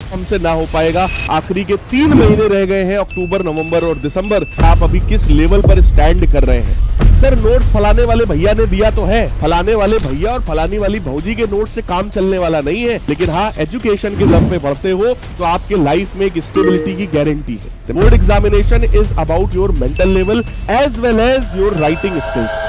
हमसे ना हो पाएगा। आखिरी के 3 महीने रह गए हैं, अक्टूबर, नवंबर और दिसंबर। आप अभी किस लेवल पर स्टैंड कर रहे हैं? सर नोट फलाने वाले भैया ने दिया तो है, फलाने वाले भैया और फलानी वाली भौजी के नोट से काम चलने वाला नहीं है, लेकिन हाँ एजुकेशन के दम पे पढ़ते हो तो आपके लाइफ में एक स्टेबिलिटी की गारंटी है। The board examination is about your mental level as well as your writing skills.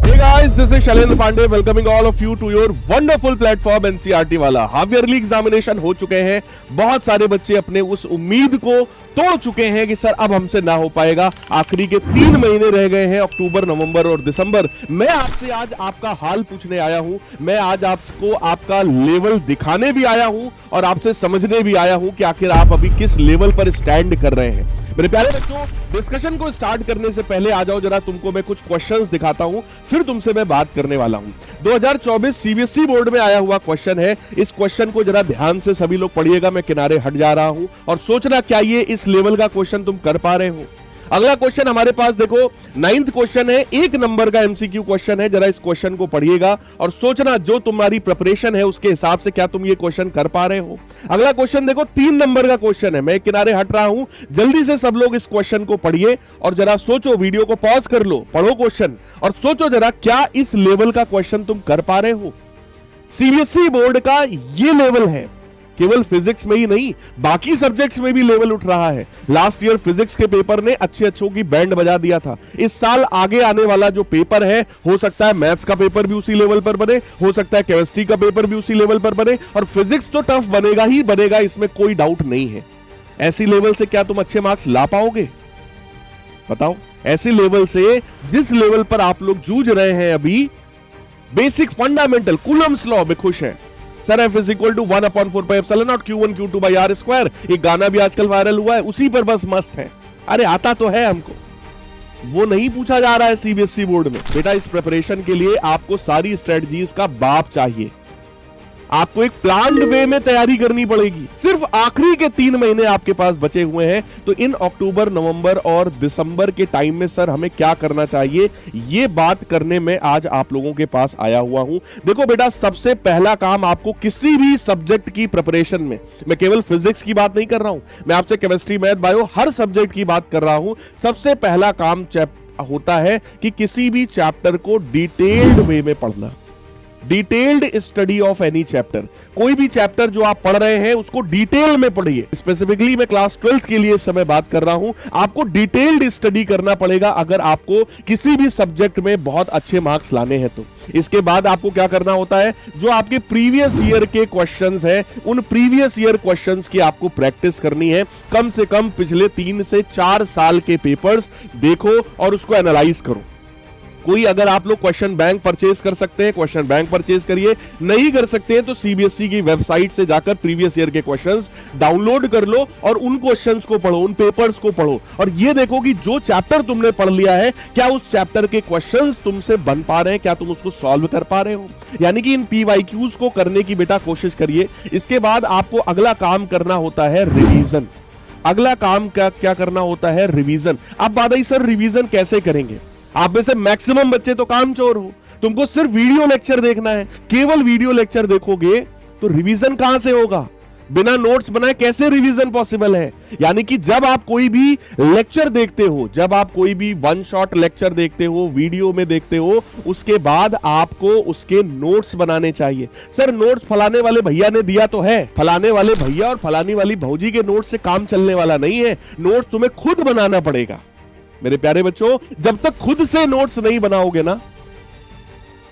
Hey guys, this is Shailendra Pandey welcoming all of you to your wonderful platform NCERT वाला। हाफ ईयरली एग्जामिनेशन हो चुके हैं, बहुत सारे बच्चे अपने उस उम्मीद को तोड़ चुके हैं कि सर अब हमसे ना हो पाएगा। आखिरी के 3 महीने रह गए हैं, अक्टूबर, नवंबर और दिसंबर। मैं आपसे आज आपका हाल पूछने आया हूं, मैं आज आपको आपका लेवल दिखाने भी आया हूं और आपसे समझने भी आया हूं कि आखिर आप अभी किस लेवल पर स्टैंड कर रहे हैं। मेरे प्यारे बच्चों, डिस्कशन को स्टार्ट करने से पहले आ जाओ जरा, तुमको मैं कुछ क्वेश्चंस दिखाता हूं, फिर तुमसे मैं बात करने वाला हूं। 2024 सीबीएसई बोर्ड में आया हुआ क्वेश्चन है। इस क्वेश्चन को जरा ध्यान से सभी लोग पढ़िएगा। मैं किनारे हट जा रहा हूं और सोचना क्या ये इस लेवल का क्वेश्चन तुम कर पा रहे हो। अगला क्वेश्चन हमारे पास देखो, 9th क्वेश्चन है, 1 नंबर का एमसीक्यू क्वेश्चन है। जरा इस क्वेश्चन को पढ़िएगा और सोचना जो तुम्हारी प्रिपरेशन है उसके हिसाब से क्या तुम ये क्वेश्चन कर पा रहे हो। अगला क्वेश्चन देखो, 3 नंबर का क्वेश्चन है। मैं किनारे हट रहा हूं, जल्दी से सब लोग इस क्वेश्चन को पढ़िए और जरा सोचो, वीडियो को पॉज कर लो, पढ़ो क्वेश्चन और सोचो जरा क्या इस लेवल का क्वेश्चन तुम कर पा रहे हो। सीबीएसई बोर्ड का ये लेवल है, केवल फिजिक्स में ही नहीं बाकी सब्जेक्ट्स में भी लेवल उठ रहा है। लास्ट ईयर फिजिक्स के पेपर ने अच्छों की बैंड बजा दिया था। इस साल आगे आने वाला जो पेपर है, हो सकता है मैथ्स का पेपर भी उसी लेवल पर बने, हो सकता है केमिस्ट्री का पेपर भी उसी लेवल पर बने और फिजिक्स तो टफ बनेगा ही बनेगा, इसमें कोई डाउट नहीं है। ऐसी लेवल से क्या तुम अच्छे मार्क्स ला पाओगे? बताओ। ऐसे लेवल से जिस लेवल पर आप लोग जूझ रहे हैं अभी, बेसिक फंडामेंटल कूलम्स लॉ में खुश है। Sir F is equal to 1/4 pi epsilon not Q1 Q2 by R square, एक गाना भी आजकल वायरल हुआ है, उसी पर बस मस्त है। अरे आता तो है हमको, वो नहीं पूछा जा रहा है सीबीएसई बोर्ड में। बेटा इस प्रिपरेशन के लिए आपको सारी स्ट्रेटजीज का बाप चाहिए, आपको एक प्लान्ड वे में तैयारी करनी पड़ेगी। सिर्फ आखिरी के 3 महीने आपके पास बचे हुए हैं, तो इन अक्टूबर, नवंबर और दिसंबर के टाइम में सर हमें क्या करना चाहिए, ये बात करने में आज आप लोगों के पास आया हुआ हूं। देखो बेटा, सबसे पहला काम आपको किसी भी सब्जेक्ट की प्रिपरेशन में, मैं केवल फिजिक्स की बात नहीं कर रहा हूं, मैं आपसे केमिस्ट्री, मैथ, बायो हर सब्जेक्ट की बात कर रहा हूं। सबसे पहला काम होता है कि किसी भी चैप्टर को डिटेल्ड वे में पढ़ना। Detailed study of any chapter, कोई भी चैप्टर जो आप पढ़ रहे हैं उसको डिटेल में पढ़िए। स्पेसिफिकली मैं क्लास 12th के लिए इस समय बात कर रहा हूं। आपको डिटेल्ड स्टडी करना पड़ेगा अगर आपको किसी भी सब्जेक्ट में बहुत अच्छे मार्क्स लाने हैं तो। इसके बाद आपको क्या करना होता है, जो आपके प्रीवियस ईयर के क्वेश्चंस हैं, उन प्रीवियस ईयर क्वेश्चंस की आपको प्रैक्टिस करनी है। कम से कम पिछले 3 से 4 साल के पेपर्स देखो और उसको एनालाइज करो। कोई अगर आप लोग क्वेश्चन बैंक परचेज कर सकते हैं, क्वेश्चन बैंक परचेज करिए। नहीं कर सकते हैं तो सीबीएसई की वेबसाइट से जाकर प्रीवियस ईयर के क्वेश्चंस डाउनलोड कर लो और उन क्वेश्चंस को पढ़ो, उन पेपर्स को पढ़ो और ये देखो कि जो चैप्टर तुमने पढ़ लिया है, क्या उस चैप्टर के क्वेश्चंस तुमसे बन पा रहे हैं, क्या तुम उसको सॉल्व कर पा रहे हो। यानी कि इन पीवाईक्यूज को करने की बेटा कोशिश करिए। इसके बाद आपको अगला काम करना होता है रिवीजन। अगला काम क्या करना होता है, रिवीजन। अब बात आई सर रिवीजन कैसे करेंगे? आप में से मैक्सिमम बच्चे तो कामचोर हो, तुमको सिर्फ वीडियो लेक्चर देखना है। केवल वीडियो लेक्चर देखोगे तो रिवीजन कहां से होगा? बिना नोट्स बनाए कैसे रिवीजन पॉसिबल है? यानी कि जब आप कोई भी लेक्चर देखते हो, जब आप कोई भी 1 शॉट लेक्चर देखते हो, वीडियो में देखते हो, उसके बाद आपको उसके नोट्स बनाने चाहिए। सर नोट्स फलाने वाले भैया ने दिया तो है, फलाने वाले भैया और फलानी वाली भौजी के नोट्स से काम चलने वाला नहीं है। नोट्स तुम्हें खुद बनाना पड़ेगा। मेरे प्यारे बच्चों, जब तक खुद से नोट्स नहीं बनाओगे ना,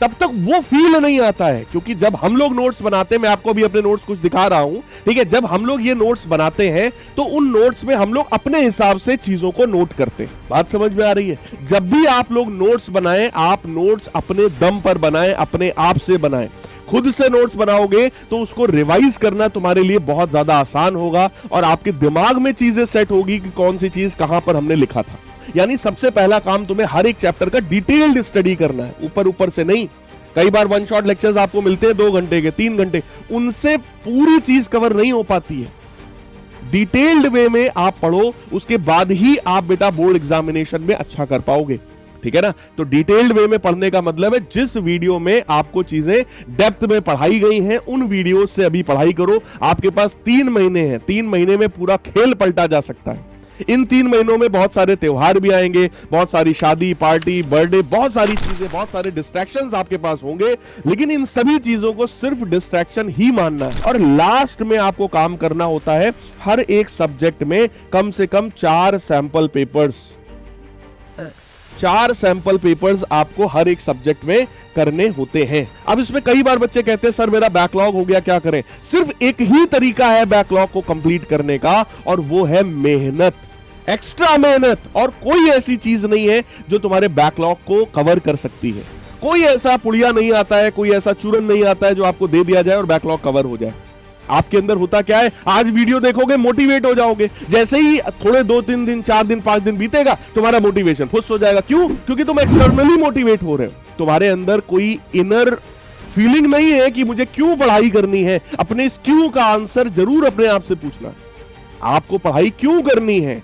तब तक वो फील नहीं आता है। क्योंकि जब हम लोग नोट्स बनाते हैं, मैं आपको भी अपने नोट्स कुछ दिखा रहा हूं, ठीक है, जब हम लोग ये नोट्स बनाते हैं तो उन नोट्स में हम लोग अपने हिसाब से चीजों को नोट करते हैं। बात समझ में आ रही है? जब भी आप लोग नोट्स बनाएं, आप नोट्स अपने दम पर बनाएं, अपने आप से बनाएं। खुद से नोट्स बनाओगे तो उसको रिवाइज करना तुम्हारे लिए बहुत ज्यादा आसान होगा और आपके दिमाग में चीजें सेट होगी कि कौन सी चीज कहां पर हमने लिखा था। यानी सबसे पहला काम तुम्हें हर एक चैप्टर का डिटेल्ड स्टडी करना है, ऊपर ऊपर से नहीं। कई बार 1 शॉट लेक्चर्स आपको मिलते हैं 2 घंटे के, 3 घंटे, उनसे पूरी चीज कवर नहीं हो पाती है। डिटेल्ड वे में आप पढ़ो, उसके बाद ही आप बेटा बोर्ड एग्जामिनेशन में अच्छा कर पाओगे। ठीक है ना। तो डिटेल्ड वे में पढ़ने का मतलब है जिस वीडियो में आपको चीजें डेप्थ में पढ़ाई गई हैं उन वीडियो से अभी पढ़ाई करो। आपके पास 3 महीने हैं, 3 महीने में पूरा खेल पलटा जा सकता है। इन 3 महीनों में बहुत सारे त्योहार भी आएंगे, बहुत सारी शादी पार्टी बर्थडे, बहुत सारी चीजें, बहुत सारे डिस्ट्रैक्शंस आपके पास होंगे, लेकिन इन सभी चीजों को सिर्फ डिस्ट्रैक्शन ही मानना है। और लास्ट में आपको काम करना होता है हर एक सब्जेक्ट में कम से कम 4 सैंपल पेपर्स, 4 सैंपल पेपर्स आपको हर एक सब्जेक्ट में करने होते हैं। अब इसमें कई बार बच्चे कहते हैं सर मेरा बैकलॉग हो गया, क्या करें? सिर्फ एक ही तरीका है बैकलॉग को कंप्लीट करने का, और वो है मेहनत, एक्स्ट्रा मेहनत। और कोई ऐसी चीज नहीं है जो तुम्हारे बैकलॉग को कवर कर सकती है। कोई ऐसा पुड़िया नहीं आता है, कोई ऐसा चूरन नहीं आता है जो आपको दे दिया जाए और बैकलॉग कवर हो जाए। आपके अंदर होता क्या है, आज वीडियो देखोगे मोटिवेट हो जाओगे, जैसे ही थोड़े 2-3 दिन 4 दिन 5 दिन बीतेगा तुम्हारा मोटिवेशन फुस हो जाएगा। क्यों? क्योंकि तुम एक्सटर्नली मोटिवेट हो रहे हो, तुम्हारे अंदर कोई इनर फीलिंग नहीं है कि मुझे क्यों पढ़ाई करनी है। अपने इस क्यों का आंसर जरूर अपने आप से पूछना, आपको पढ़ाई क्यों करनी है।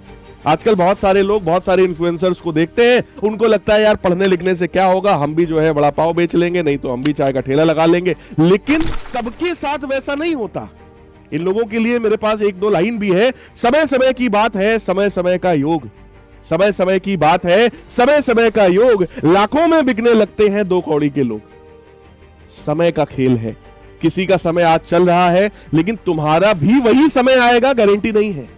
आजकल बहुत सारे लोग, बहुत सारे इन्फ्लुएंसर्स को देखते हैं, उनको लगता है यार पढ़ने लिखने से क्या होगा, हम भी जो है बड़ा पाव बेच लेंगे, नहीं तो हम भी चाय का ठेला लगा लेंगे। लेकिन सबके साथ वैसा नहीं होता। इन लोगों के लिए मेरे पास 1-2 लाइन भी है। समय समय की बात है, समय समय का योग, समय समय की बात है, समय समय का योग, लाखों में बिकने लगते हैं 2 कौड़ी के लोग। समय का खेल है, किसी का समय आज चल रहा है लेकिन तुम्हारा भी वही समय आएगा, गारंटी नहीं है।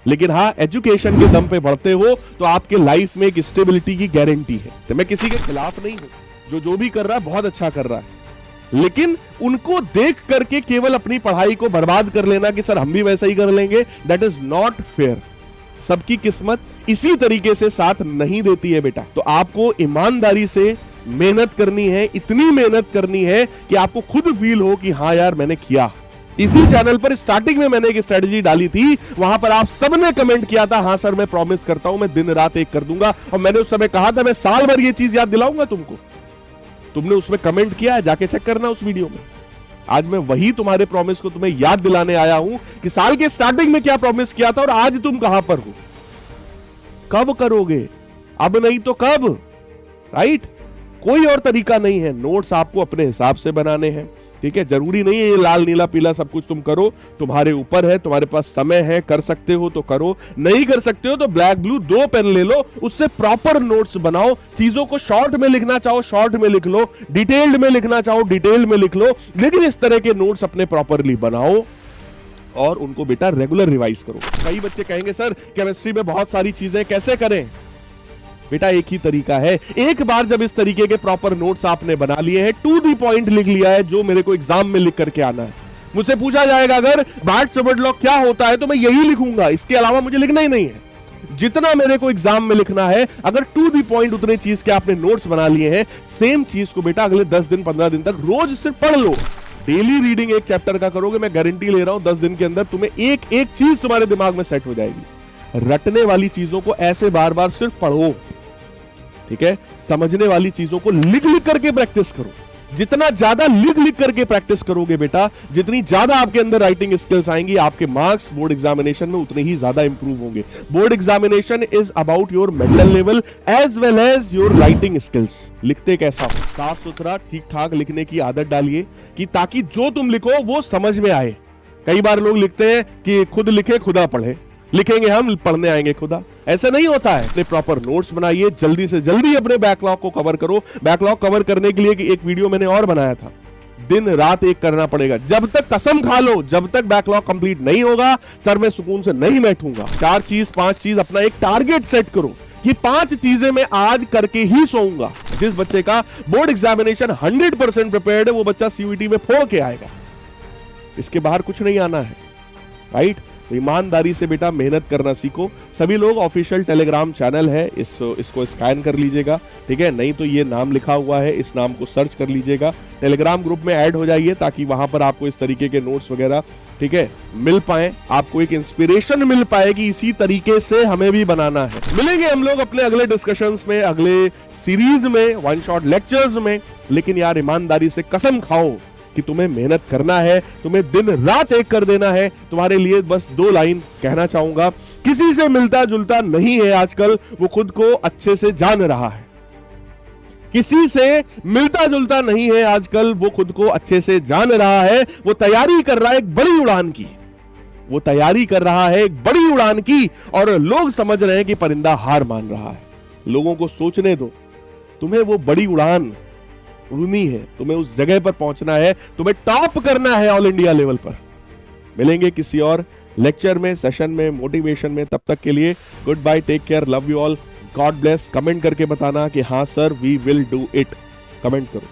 लेकिन हाँ, एजुकेशन के दम पे बढ़ते हो तो आपके लाइफ में एक स्टेबिलिटी की गारंटी है। तो मैं किसी के खिलाफ नहीं हूं, जो भी कर रहा है बहुत अच्छा कर रहा है, लेकिन उनको देख करके केवल अपनी पढ़ाई को बर्बाद कर लेना कि सर हम भी वैसा ही कर लेंगे, दैट इज नॉट फेयर। सबकी किस्मत इसी तरीके से साथ नहीं देती है बेटा। तो आपको ईमानदारी से मेहनत करनी है, इतनी मेहनत करनी है कि आपको खुद फील हो कि हाँ यार मैंने किया। इसी चैनल पर स्टार्टिंग में मैंने एक स्ट्रेटजी डाली थी, वहां पर आप सबने कमेंट किया था हाँ सर मैं प्रॉमिस करता हूं मैं दिन रात एक कर दूंगा, और मैंने उस समय कहा था मैं साल भर ये चीज याद दिलाऊंगा तुमको। तुमने उसमें कमेंट किया है, जाके चेक करना उस वीडियो में। आज मैं वही तुम्हारे प्रॉमिस को तुम्हें याद दिलाने आया हूं कि साल के स्टार्टिंग में क्या प्रॉमिस किया था और आज तुम कहां पर हो। कब करोगे? अब नहीं तो कब, राइट? कोई और तरीका नहीं है। नोट्स आपको अपने हिसाब से बनाने हैं, ठीक है? जरूरी नहीं है ये लाल नीला पीला सब कुछ तुम करो, तुम्हारे ऊपर है, तुम्हारे पास समय है, कर सकते हो तो करो, नहीं कर सकते हो तो ब्लैक ब्लू 2 पेन ले लो, उससे प्रॉपर नोट्स बनाओ। चीजों को शॉर्ट में लिखना चाहो शॉर्ट में लिख लो, डिटेल्ड में लिखना चाहो डिटेल में लिख लो, लेकिन इस तरह के नोट्स अपने प्रॉपरली बनाओ और उनको बेटा रेगुलर रिवाइज करो। कई बच्चे कहेंगे सर केमिस्ट्री में बहुत सारी चीजें कैसे करें? बेटा एक ही तरीका है। एक बार जब इस तरीके के प्रॉपर नोट्स आपने बना लिए हैं, टू दी पॉइंट लिख लिया है जो मेरे को एग्जाम में लिख करके आना है, मुझसे पूछा जाएगा अगर बार्ट-सेवुड लॉ क्या होता है तो मैं यही लिखूंगा, इसके अलावा मुझे लिखना ही नहीं है। जितना मेरे को एग्जाम में लिखना है, अगर टू दी पॉइंट उतने चीज के आपने नोट्स बना लिए हैं, सेम चीज को बेटा अगले 10 दिन 15 दिन तक रोज सिर्फ पढ़ लो। डेली रीडिंग एक चैप्टर का करोगे, मैं गारंटी ले रहा हूं 10 दिन के अंदर तुम्हें एक एक चीज तुम्हारे दिमाग में सेट हो जाएगी। रटने वाली चीजों को ऐसे बार बार सिर्फ पढ़ो, ठीक है? समझने वाली चीजों को लिख लिख करके प्रैक्टिस करो। जितना ज्यादा लिख लिख करके प्रैक्टिस करोगे बेटा, जितनी ज्यादा आपके अंदर राइटिंग स्किल्स आएंगी, आपके मार्क्स बोर्ड एग्जामिनेशन में उतने ही ज्यादा इंप्रूव होंगे। Board examination is about your mental level as well as your writing skills. लिखते कैसा हो, साफ सुथरा ठीक ठाक लिखने की आदत डालिए कि ताकि जो तुम लिखो वो समझ में आए। कई बार लोग लिखते हैं कि खुद लिखे खुदा पढ़े, लिखेंगे हम पढ़ने आएंगे खुदा, ऐसा नहीं होता है। अपने प्रॉपर नोट्स बनाइए, जल्दी से जल्दी अपने बैकलॉग को कवर करो। बैकलॉग कवर करने के लिए कि एक वीडियो मैंने और बनाया था, दिन रात एक करना पड़ेगा। जब तक कसम खा लो, जब तक बैकलॉग कंप्लीट नहीं होगा सर मैं सुकून से नहीं बैठूंगा। 4 चीज 5 चीज अपना एक टारगेट सेट करो कि 5 चीजें मैं आज करके ही सोऊंगा। जिस बच्चे का बोर्ड एग्जामिनेशन 100% प्रिपेयर्ड है वो बच्चा सीयूईटी में फोड़ के आएगा, इसके बाहर कुछ नहीं आना है, राइट? तो ईमानदारी से बेटा मेहनत करना सीखो। सभी लोग ऑफिशियल टेलीग्राम चैनल है, इसको स्कैन कर लीजिएगा, ठीक है? नहीं तो ये नाम लिखा हुआ है, इस नाम को सर्च कर लीजिएगा, टेलीग्राम ग्रुप में ऐड हो जाइए ताकि वहां पर आपको इस तरीके के नोट्स वगैरह, ठीक है, मिल पाए, आपको एक इंस्पिरेशन मिल पाए कि इसी तरीके से हमें भी बनाना है। मिलेंगे हम लोग अपने अगले डिस्कशंस में, अगले सीरीज में, 1 शॉट लेक्चर्स में। लेकिन यार ईमानदारी से कसम खाओ कि तुम्हें मेहनत करना है, तुम्हें दिन रात एक कर देना है। तुम्हारे लिए बस 2 लाइन कहना चाहूंगा, किसी से मिलता जुलता नहीं है आजकल, वो खुद को अच्छे से जान रहा है। किसी से मिलता जुलता नहीं है आजकल, वो खुद को अच्छे से जान रहा है, वो तैयारी कर रहा है एक बड़ी उड़ान की, वो तैयारी कर रहा है एक बड़ी उड़ान की, और लोग समझ रहे हैं कि परिंदा हार मान रहा है। लोगों को सोचने दो, तुम्हें वो बड़ी उड़ान उड़नी है, तुम्हें उस जगह पर पहुंचना है, तुम्हें टॉप करना है ऑल इंडिया लेवल पर। मिलेंगे किसी और लेक्चर में, सेशन में, मोटिवेशन में। तब तक के लिए good bye, take care, love you all, god bless. Comment करके बताना कि हाँ sir we will do it, comment करो।